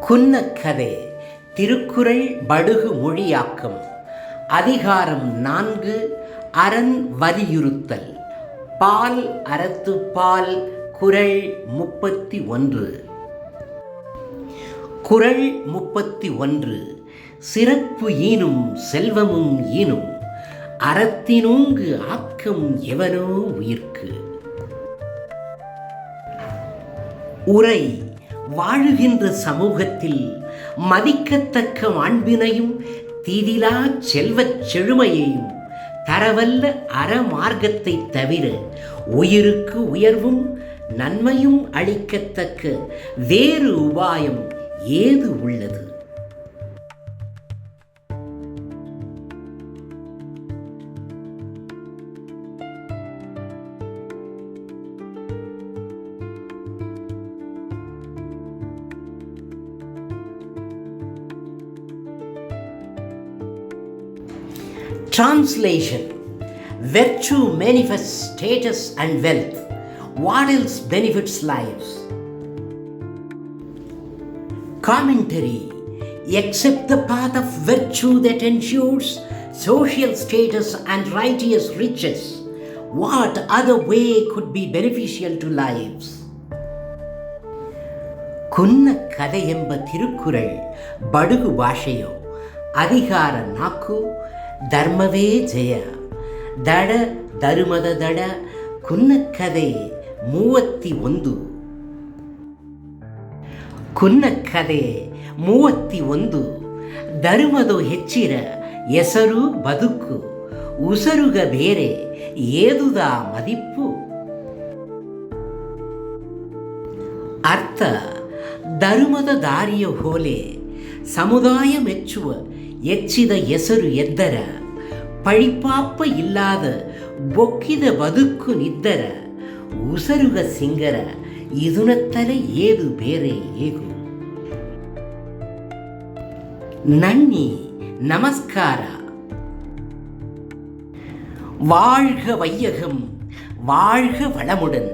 குன்னக்கதை திருக்குறள் படுகு மொழியாக்கம். அதிகாரம் 4. அரண் வலியுறுத்தல். பால் அறத்துப்பால். குறள் 31. குறள் 31. சிறப்பு ஈனும் செல்வமும் ஈனும் அறத்தினூங்கு ஆக்கம் எவனோ உயிர்க்கு. உரை: வாழுகின்ற சமூகத்தில் மதிக்கத்தக்க மாண்பினையும் தீதிலா செல்வச் செழுமையையும் தரவல்ல அறமார்க்கத்தை தவிர உயிருக்கு உயர்வும் நன்மையும் அளிக்கத்தக்க வேறு உபாயம் ஏது உள்ளது? Translation: Virtue manifests status and wealth. What else benefits lives? Commentary: except the path of virtue that ensures social status and righteous riches, what other way could be beneficial to lives? குன்னக்கதை ಎಂಬ ತಿರುಕುರಳ್ ಬಡುಗು ಭಾಷೆಯೋ ಅಧಿಕಾರ 4. ಧರ್ಮವೇ ಜಯ. ದಡ ಧರ್ಮದ ದಡ. ಕುನ್ನಕ್ಕದೆ 31. ಕುನ್ನಕ್ಕದೆ 31. ಧರ್ಮದ ಹೆಚ್ಚಿರ ಹೆಸರು ಬದುಕು ಉಸರುಗ ಬೇರೆ ಏದುದ ಮದಿಪ್ಪು. ಅರ್ಥ: ಧರ್ಮದ ದಾರಿಯ ಹೋಲೆ ಸಮುದಾಯ ಮೆಚ್ಚುವ ಎಚ್ಚಿದ ಹೆಸರು ಎದ್ದರ, ಪಳಿಪಾಪ ಇಲ್ಲದ ಬೊಕ್ಕಿದ ಬದುಕು ನಿದ್ದರ, ಉಸರುಗ ಸಿಂಗರ ಇದುನತ್ತಲೆ ಏದು ಬೇರೆ ಏಗು. நன்னி நமஸ்கார. வாழ்க வையகம், வாழ்க வளமுடன்.